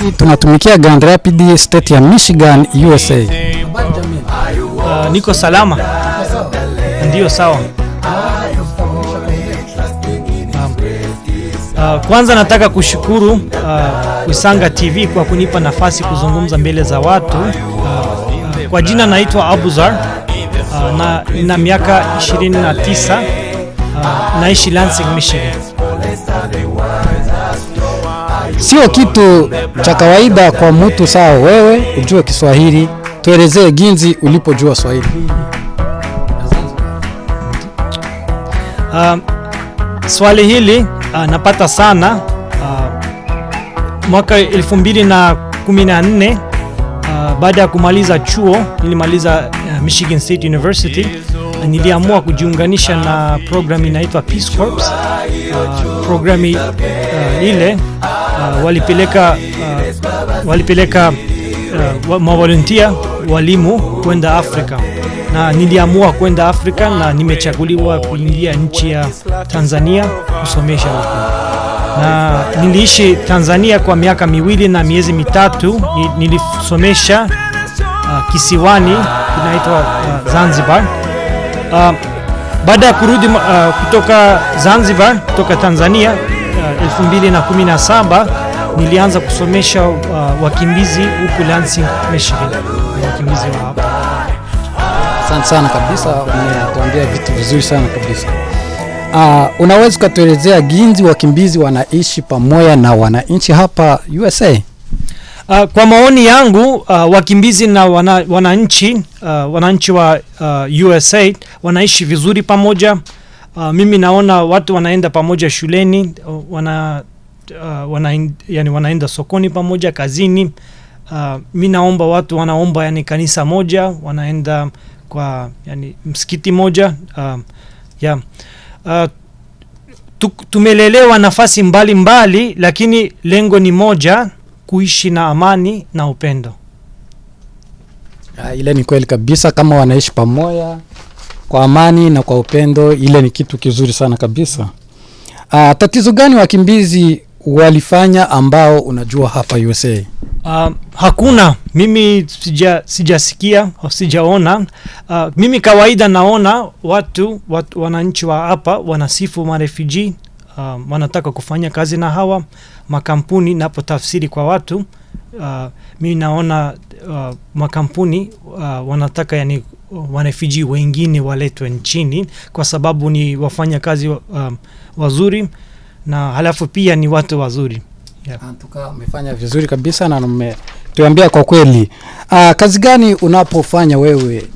sisi tunatumikia Grand Rapids, state ya Michigan, USA. Niko salama. Ndio sawa. Kwanza nataka kushukuru Wisanga TV kwa kunipa nafasi kuzungumza mbele za watu. Kwa jina naitwa Abuzar na miaka 29, naishi Lansing, Michigan. Sio kitu cha kawaida kwa mtu sawa wewe ujue Kiswahili. Tuelezee ginzi ulipojua Swahili. Swali hili napata sana mwaka 2014 baada ya kumaliza chuo. Nilimaliza Michigan State University. Niliamua kujiunganisha na program inaitwa Peace Corps. Program ile walipeleka mavolunteer walimu kwenda Afrika, na niliamua kwenda Afrika na nimechaguliwa kuingia nchi ya Tanzania kusomesha huko. Na niliishi Tanzania kwa miaka 2 na miezi 3. Nilisomesha kisiwani inaitwa Zanzibar. Baada ya kurudi kutoka Zanzibar, kutoka Tanzania 2017 nilianza kusomesha wakimbizi huku Lansing, Michigan. Wakimbizi wa hapa. Asante sana kabisa, umetuambia vitu vizuri sana kabisa. Unaweza kutuelezea ginzi wakimbizi wanaishi pamoja na wananchi hapa USA? Kwa maoni yangu wakimbizi na wananchi wa USA wanaishi vizuri pamoja. Mimi naona watu wanaenda pamoja shuleni, wanaenda sokoni pamoja, kazini. Mimi naomba watu wanaomba kanisa moja, wanaenda kwa msikiti moja. Tumelelewa nafasi mbali, lakini lengo ni moja, kuishi na amani na upendo. Ile ni kweli kabisa, kama wanaishi pamoja kwa amani na kwa upendo, ile ni kitu kizuri sana kabisa. Tatizo gani wakimbizi walifanya ambao unajua hapa USA? Hakuna, mimi sijasikia au sijaona. Mimi kawaida naona watu wananchi wa hapa wanasifu marefugee, wanataka kufanya kazi na hawa makampuni. Napo tafsiri kwa watu, mimi naona makampuni wanataka marefugee wengine waletwe nchini kwa sababu ni wafanya kazi wazuri, na halafu pia ni watu wazuri. Umefanya vizuri kabisa na umetuambia kwa kweli. Kazi gani unapofanya wewe?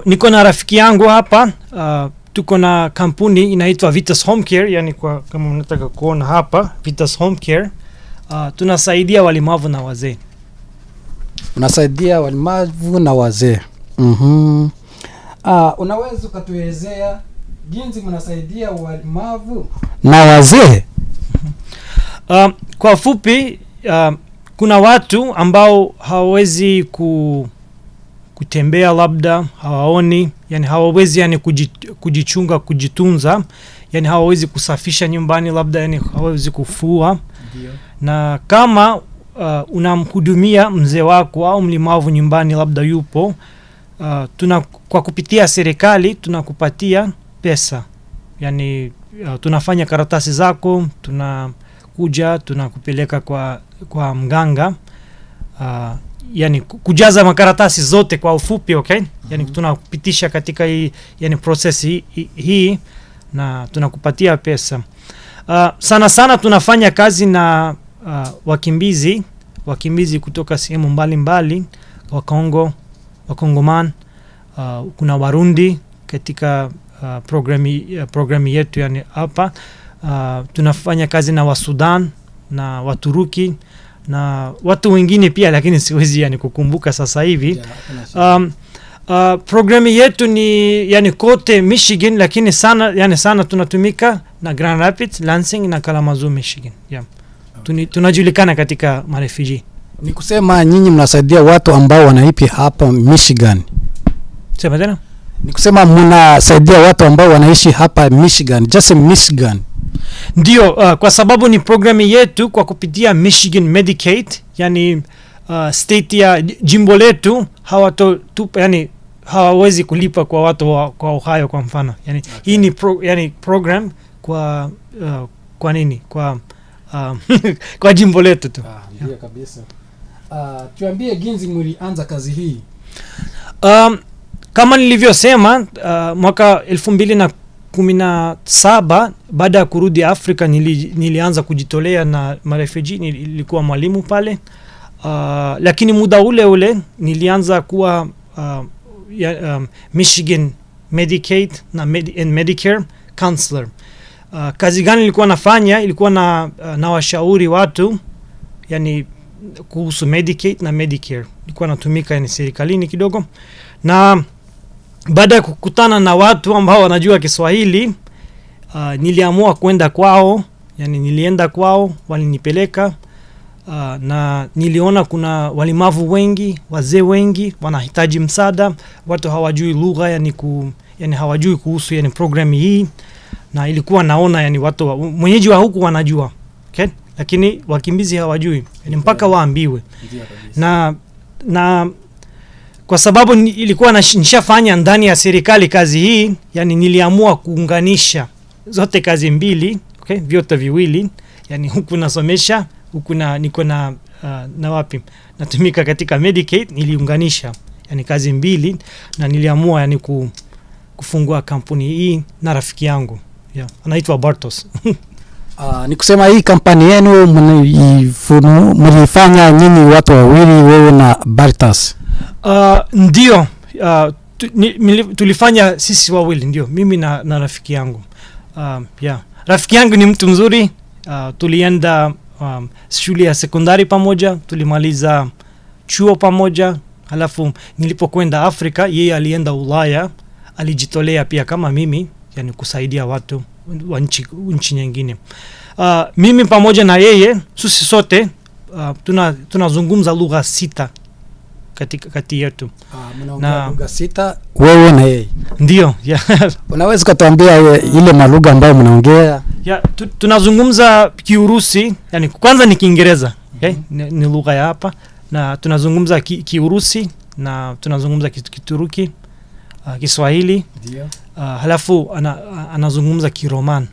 Niko na rafiki yangu hapa. Tuko na kampuni inaitwa Vitas Home Care, kama unataka kuona hapa Vitas Home Care. Tunasaidia walemavu na wazee. Unasaidia walemavu na wazee. Unaweza kutuelezea jinsi mnasaidia walemavu na wazee? Kwa fupi, kuna watu ambao hawawezi kutembea, labda hawaoni, hawawezi kujichunga, kujitunza, hawawezi kusafisha nyumbani, labda hawawezi kufua. Dio. Na kama unamhudumia mzee wako au mlemavu nyumbani, labda yupo, kwa kupitia serikali tunakupatia pesa. Tunafanya karatasi zako, tunakuja, tunakupeleka kwa mganga, kujaza makaratasi zote kwa ufupi, okay? Tunakupitisha katika hii process hii na tunakupatia pesa. Sana tunafanya kazi na wakimbizi kutoka sehemu mbalimbali, wa Kongo, Wakongoman, kuna Warundi katika programi yetu hapa. Tunafanya kazi na wa Sudan na Waturuki na watu wengine pia, lakini siwezi kukumbuka sasa hivi. Programi yetu ni kote Michigan, lakini sana tunatumika na Grand Rapids, Lansing na Kalamazoo, Michigan. Tunajulikana katika marefugee. Ni kusema nyinyi mnasaidia watu ambao wanaishi hapa Michigan. Sema tena? Ni kusema mnasaidia watu ambao wanaishi hapa Michigan, just Michigan. Ndio, kwa sababu ni programu yetu kwa kupitia Michigan Medicaid, yani state ya jimbo letu yani hawawezi kulipa kwa watu kwa Ohio kwa mfano. Yani okay. Hii ni yani program kwa kwa nini? Kwa kwa jimbo letu tu. Ndio kabisa. Tuambie jinsi mlianza kazi hii. Kama nilivyosema, mwaka 2017 baada ya kurudi Afrika nilianza kujitolea na marefugee. Nilikuwa mwalimu pale, lakini muda ule nilianza kuwa Michigan Medicaid na Medicare counselor. Kazi gani nilikuwa nafanya? Ilikuwa na washauri watu yani kuhusu Medicaid na Medicare. Nilikuwa natumika yani serikalini kidogo, na baada ya kukutana na watu ambao wanajua Kiswahili, niliamua kwenda kwao. Yani nilienda kwao, walinipeleka, na niliona kuna walimavu wengi, wazee wengi wanahitaji msaada, watu hawajui lugha yani hawajui kuhusu yani program hii, na ilikuwa naona yani watu mwenyeji wa huku wanajua, okay? Lakini wakimbizi hawajui yani mpaka waambiwe. Na kwa sababu ilikuwa nishafanya ndani ya serikali kazi hii, yani niliamua kuunganisha zote kazi mbili, okay? Vyote viwili, yani huku nasomesha, huku niko na wapi natumika katika Medicaid. Niliunganisha yani kazi mbili, na niliamua yani kufungua kampuni hii na rafiki yangu, anaitwa Bartos. Ni kusema hii kampani yenu mlifanya nyinyi watu wawili, wewe na Bartos? Ndio, tulifanya sisi wawili, ndio, mimi na rafiki yangu. Rafiki yangu ni mtu mzuri. Tulienda shule ya sekondari pamoja, tulimaliza chuo pamoja. Halafu nilipokwenda Afrika, yeye alienda Ulaya, alijitolea pia kama mimi, yani kusaidia watu wa nchi nyingine. Mimi pamoja na yeye, sisi sote tunazungumza lugha 6 kati yetu. Na lugha 6 wewe na yeye? Ndio. Unaweza kutuambia ile malugha ambayo mnaongea? Tunazungumza Kiurusi, yani kwanza ni Kiingereza, okay? Ni lugha ya hapa, na tunazungumza Kiurusi, na tunazungumza Kituruki, Kiswahili. Ndio. Halafu anazungumza Kiromani.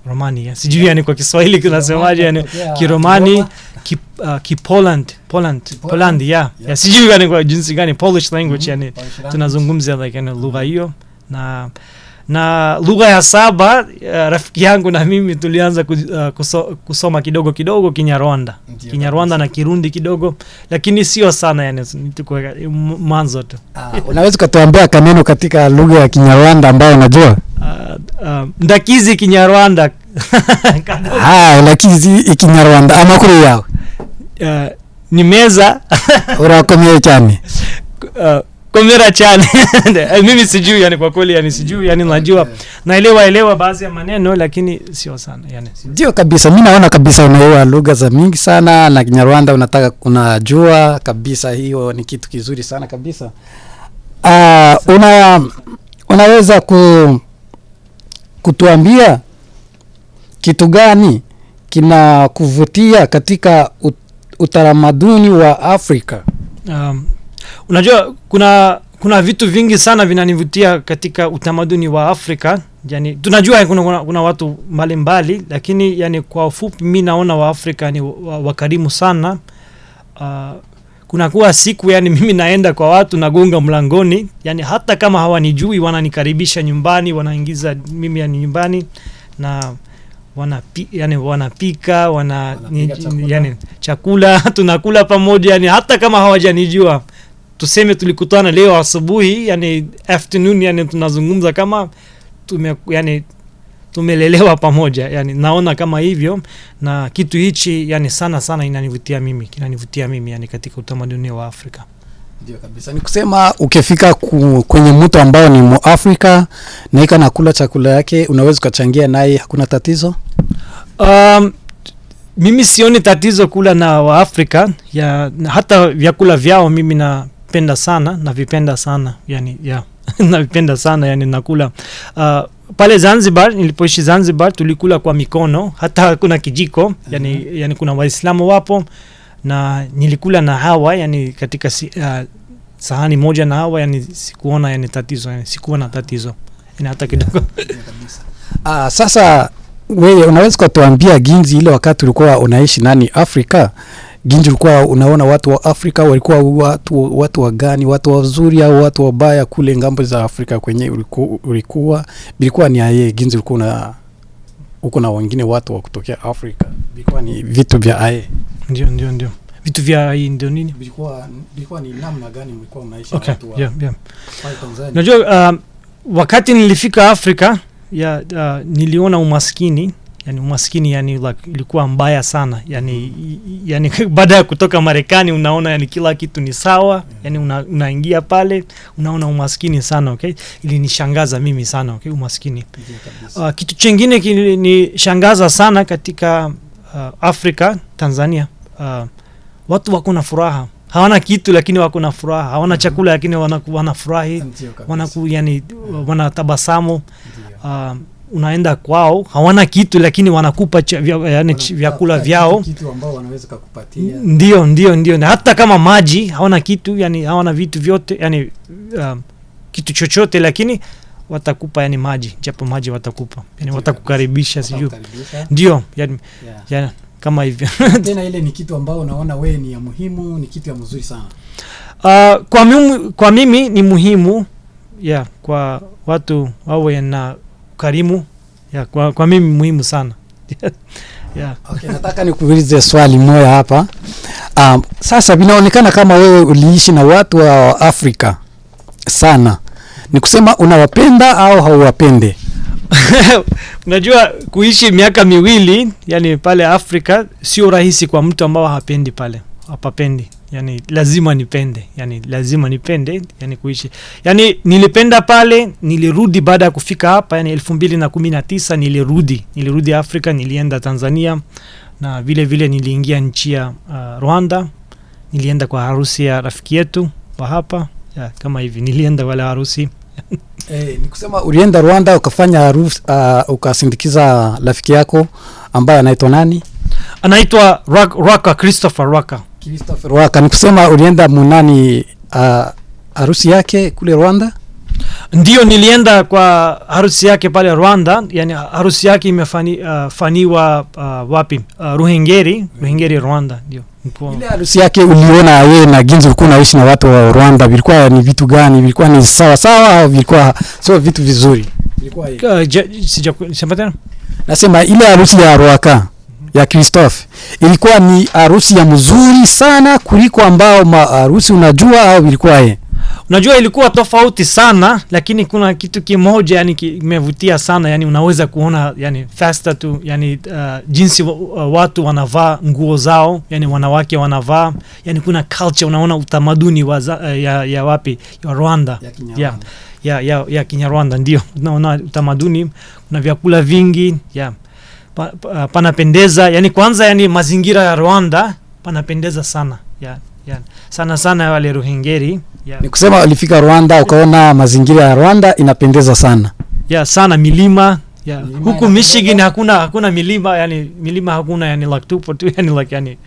Romani. Sijui yani kwa Kiswahili tunasemaje yani Kiromani, Poland. Sijui yani kwa jinsi gani Polish language, yani tunazungumzia like yani lugha hiyo. Na lugha ya 7, rafiki yangu na mimi tulianza kusoma kidogo Kinyarwanda na Kirundi kidogo, lakini sio sana yani, tuko mwanzo tu. Unaweza kutuambia kaneno katika lugha ya Kinyarwanda ambayo unajua? Ndakizi Kinyarwanda. Ndakizi Kinyarwanda amakuru yao? Ni meza. Urakomeye cyane. Komera cyane. Mimi sijui yani, kwa kweli yani sijui yani, najua naelewa baadhi ya maneno lakini sio sana yani. Ndio kabisa, mimi naona kabisa unaelewa lugha za mingi sana, na Kinyarwanda unajua kabisa, hiyo ni kitu kizuri sana kabisa. Unaweza kutuambia kitu gani kinakuvutia katika utamaduni wa Afrika? Unajua kuna vitu vingi sana vinanivutia katika utamaduni wa Afrika. Yani tunajua kuna watu mbalimbali, lakini yani kwa ufupi mimi naona wa Afrika ni wakarimu sana. Kuna kuwa siku yani mimi naenda kwa watu, nagonga mlangoni, yani hata kama hawanijui wananikaribisha nyumbani, wanaingiza mimi yani nyumbani, na wanapika yani chakula tunakula pamoja, yani hata kama hawajanijua. Tuseme tulikutana leo asubuhi, yani afternoon, yani tunazungumza kama tumelelewa pamoja, yani naona kama hivyo, na kitu hichi yani sana kinanivutia mimi yani katika utamaduni wa Afrika. Ndio kabisa, ni kusema ukifika kwenye mtu ambao ni Muafrika na ika nakula chakula yake, unaweza kuchangia naye, hakuna tatizo? Mimi sioni tatizo kula na Waafrika, hata vyakula vyao mimi napenda sana, navipenda sana yani, navipenda sana yani nakula. pale Zanzibar, nilipoishi Zanzibar tulikula kwa mikono, hata kuna kijiko, yani kuna Waislamu wapo na nilikula na hawa, yani katika sahani moja na hawa, yani sikuona yani tatizo, yani sikuwa na tatizo yani hata kidogo. Sasa wewe unaweza kutuambia ginzi ile wakati ulikuwa unaishi Afrika, ginzi ulikuwa unaona watu wa Afrika walikuwa watu wa gani, watu wazuri au watu wabaya kule ngambo za Afrika kwenye bilikuwa ni aye ginzi ulikuwa uko na wengine watu wa kutokea Afrika, bilikuwa ni vitu vya aye? Ndio vitu vya aye ndio nini, bilikuwa ni namna gani mlikuwa mnaishi watu wa Tanzania? Unajua wakati nilifika Afrika niliona umaskini, yani like, ilikuwa mbaya sana, yani baada ya kutoka Marekani unaona yani kila kitu ni sawa, yani unaingia pale unaona umaskini sana, okay? Ilinishangaza mimi sana, okay, umaskini. Kitu kingine kilishangaza sana katika Afrika, Tanzania, watu wako na furaha. Hawana kitu lakini wako na furaha, hawana chakula lakini wanafurahi, yani wanatabasamu. Unaenda kwao, hawana kitu lakini wanakupa vyakula vyao, kitu ambao wanaweza kukupatia. Ndio, na hata kama maji hawana kitu, yani hawana vitu vyote, yani kitu chochote lakini watakupa yani maji, japo maji watakupa, yani watakukaribisha, sijui. Ndio, yani kama hivyo. Tena ile ni kitu ambao unaona wewe ni ya muhimu, ni kitu ya mzuri sana. Kwa mimi ni muhimu kwa watu wawe na karimu, kwa mimi muhimu sana. Okay, nataka nikuulize swali moja hapa. Sasa vinaonekana kama wewe uliishi na watu wa Afrika sana. Ni kusema unawapenda au hauwapende? Unajua kuishi miaka miwili yani pale Afrika sio rahisi kwa mtu ambao hapendi pale. Hapapendi. Yani lazima nipende, yani kuishi. Yani nilipenda pale, nilirudi baada ya kufika hapa, yani 2019 nilirudi Afrika, nilienda Tanzania na vile niliingia nchi ya Rwanda, nilienda kwa harusi ya rafiki yetu wa hapa, kama hivi nilienda wala harusi. Ni kusema ulienda Rwanda ukafanya harusi, ukasindikiza rafiki yako ambaye anaitwa nani? Anaitwa Rwaka, Christopher Rwaka. Ni kusema ulienda munani harusi yake kule Rwanda? Ndio, nilienda kwa harusi yake pale Rwanda, yani harusi yake imefanywa wapi? Ruhengeri, Rwanda, ndio. Ile harusi yake uliona wewe na ginzi ulikuwa unaishi na watu wa Rwanda, vilikuwa ni vitu gani? Vilikuwa ni sawa au vilikuwa sio vitu vizuri? Vilikuwa sijapata. Nasema ile harusi ya Rwaka ya Christophe ilikuwa ni harusi ya mzuri sana kuliko ambao harusi unajua, au ilikuwa unajua ilikuwa tofauti sana, lakini kuna kitu kimoja yani kimevutia sana, yani unaweza kuona yani faster tu, yani jinsi watu wanavaa nguo zao, yani wanawake wanavaa, yani kuna culture, unaona utamaduni ya wapi, ya Rwanda, ya Kinyarwanda, ndio unaona utamaduni, kuna vyakula vingi, panapendeza, yani kwanza yani mazingira ya Rwanda panapendeza sana, sana wale Ruhengeri. Ni kusema ulifika Rwanda ukaona mazingira ya Rwanda inapendeza sana. Sana milima, huku Michigan hakuna milima, yani milima hakuna, yani like tupo tu, yani like yani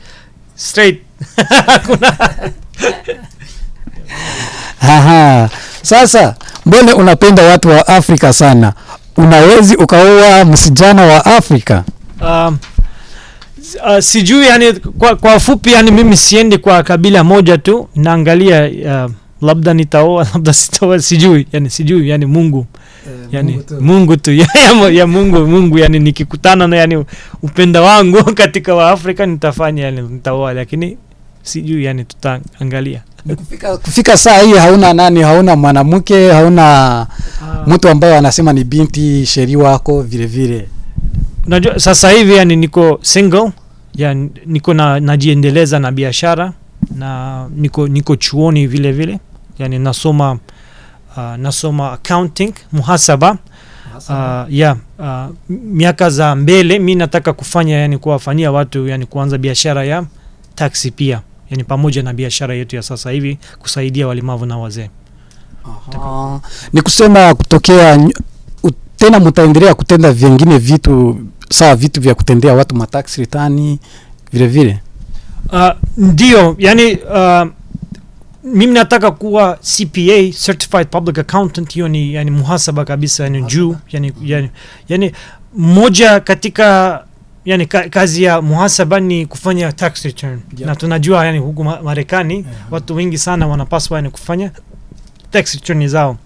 straight. Hakuna. Sasa mbona unapenda watu wa Afrika sana? Unawezi ukaoa msijana wa Afrika? Sijui, yani kwa fupi, yani mimi siendi kwa kabila moja tu, naangalia labda nitaoa, labda sitaoa, sijui, yani Mungu. Yani Mungu tu. Ya Mungu, yani nikikutana na yani upenda wangu katika wa Afrika nitafanya, yani nitaoa, lakini sijui, yani tutaangalia. Kufika saa hii hauna mwanamke, hauna mtu ambaye anasema ni binti sheri wako vile. Unajua sasa hivi yani niko single, yani niko najiendeleza na biashara, na niko chuoni vile, yani nasoma accounting, muhasaba. Miaka za mbele mimi nataka kufanya, yani kuwafanyia watu, yani kuanza biashara ya taxi pia, yani pamoja na biashara yetu ya sasa hivi kusaidia walemavu na wazee. Ni kusema kutokea tena mtaendelea kutenda vingine vitu sawa, vitu vya kutendea watu matax return vile vile? Ndio, yani mimi nataka kuwa CPA, certified public accountant. Hiyo ni yani muhasaba kabisa, yani juu, yani moja katika yani kazi ya muhasaba ni kufanya tax return. Na tunajua yani huku Marekani watu wengi sana wanapaswa yani kufanya tax return zao.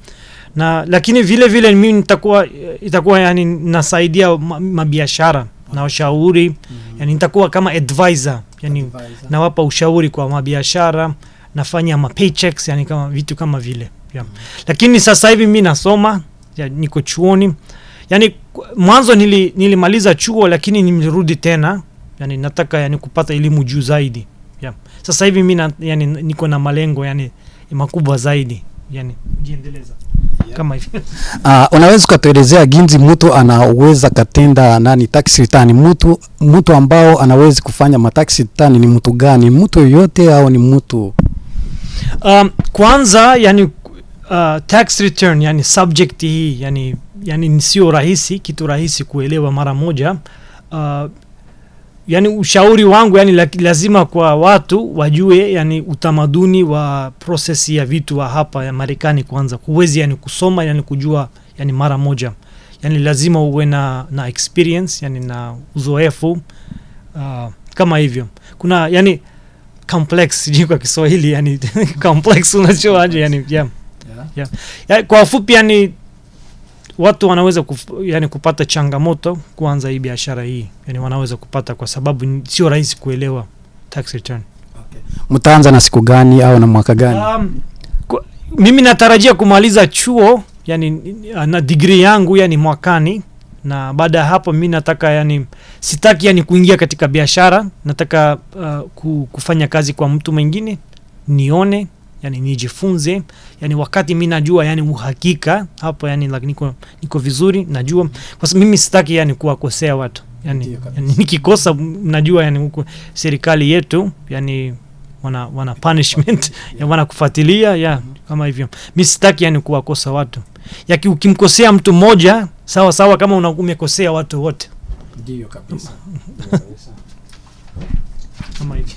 Na lakini vile vile mimi itakuwa yani nasaidia mabiashara na ushauri. Yani nitakuwa kama advisor, yani nawapa ushauri kwa mabiashara, nafanya paychecks, yani kama vitu kama vile. Lakini sasa hivi mimi nasoma, niko chuoni. Yani mwanzo nilimaliza chuo, lakini nimerudi tena, yani nataka yani kupata elimu juu zaidi. Sasa hivi mimi yani niko na malengo yani makubwa zaidi, yani jiendeleza kama hivi. Unaweza kutuelezea ginzi mtu anaweza katenda tax return? Mtu ambao anaweza kufanya matax return ni mtu gani? Mtu yoyote au ni mtu kwanza yani tax return yani subject hii yani sio rahisi, kitu rahisi kuelewa mara moja. Yani ushauri wangu yani lazima kwa watu wajue yani utamaduni wa process ya vitu wa hapa ya Marekani kwanza. Huwezi yani kusoma yani kujua yani mara moja. Yani lazima uwe na experience yani na uzoefu kama hivyo. Kuna yani complex kwa Kiswahili yani complex unajua aje yani ya, kwa ufupi yani watu wanaweza yani kupata changamoto kuanza hii biashara hii. Yani wanaweza kupata kwa sababu sio rahisi kuelewa tax return. Mtaanza na siku gani au na mwaka gani? Mimi natarajia kumaliza chuo yani na degree yangu yani mwakani, na baada ya hapo mimi nataka yani sitaki yani kuingia katika biashara. Nataka kufanya kazi kwa mtu mwingine, nione yani nijifunze yani wakati mimi najua yani uhakika hapo yani niko vizuri, najua kwa sababu mimi sitaki yani kuwakosea watu yani nikikosa najua yani huko serikali yetu yani wana punishment ya wana kufuatilia kama hivyo. Mimi sitaki yani kuwakosa watu. Yaki ukimkosea mtu mmoja sawa kama umekosea watu wote. Ndio kabisa. Kama hivyo.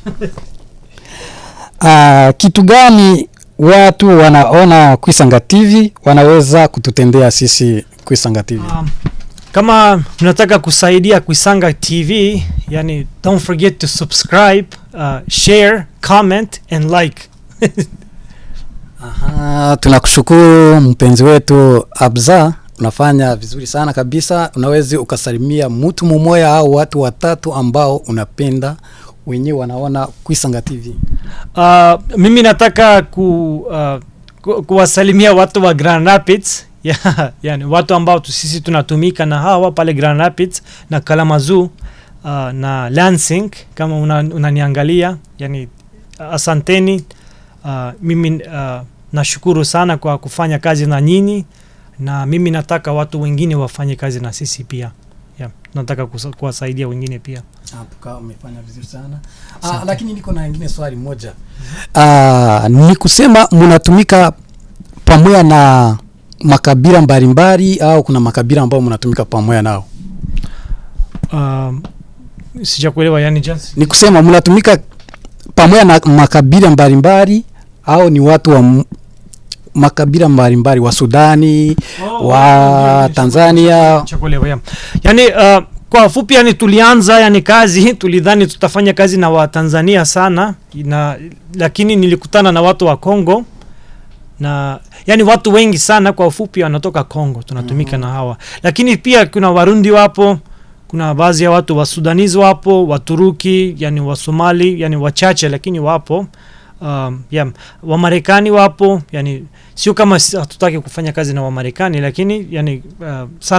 Kitu gani watu wanaona Kwisanga TV wanaweza kututendea sisi Kwisanga TV? Kama mnataka kusaidia Kwisanga TV, yani don't forget to subscribe, share, comment and like. Tunakushukuru mpenzi wetu Abza, unafanya vizuri sana kabisa. Unaweza ukasalimia mtu mmoja au watu watatu ambao unapenda wenyewe wanaona Kwisanga TV? Mimi nataka kuwasalimia watu wa Grand Rapids, yani watu ambao sisi tunatumika na hawa pale Grand Rapids na Kalamazoo na Lansing. Kama unaniangalia yani asanteni. Mimi nashukuru sana kwa kufanya kazi na nyinyi, na mimi nataka watu wengine wafanye kazi na sisi pia. Nataka kuwasaidia wengine pia. Hapo umefanya vizuri sana. Lakini niko na nyingine swali moja. Ni kusema mnatumika pamoja na makabila mbalimbali au kuna makabila ambao mnatumika pamoja nao? Sijakuelewa yani just. Ni kusema mnatumika pamoja na makabila mbalimbali au ni watu wa makabila mbalimbali wa Sudani, wa Tanzania? Chakuelewa yani kwa fupi yani tulianza yani kazi, tulidhani tutafanya kazi na wa Tanzania sana lakini nilikutana na watu wa Kongo, na yani watu wengi sana kwa ufupi wanatoka Kongo tunatumika na hawa. Lakini pia kuna Warundi wapo, kuna baadhi ya watu wa Sudanese wapo, wa Turuki, yani wa Somali, yani wachache lakini wapo. Wa Marekani wapo, yani sio kama hatutaki kufanya kazi na wa Marekani, lakini yani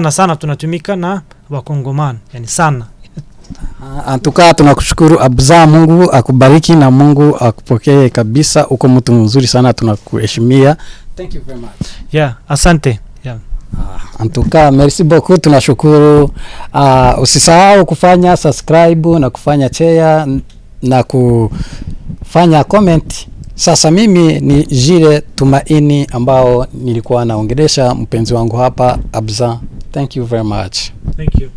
sana tunatumika na wa Kongoman yani sana. Antuka tunakushukuru Abza, Mungu akubariki na Mungu akupokee kabisa. Uko mtu mzuri sana, tunakuheshimia. Thank you very much. Asante. Antuka merci beaucoup, tunashukuru. Usisahau kufanya subscribe na kufanya share na kufanya comment Sasa mimi ni Jire Tumaini ambao nilikuwa naongelesha mpenzi wangu hapa Abza. Thank you very much. Thank you.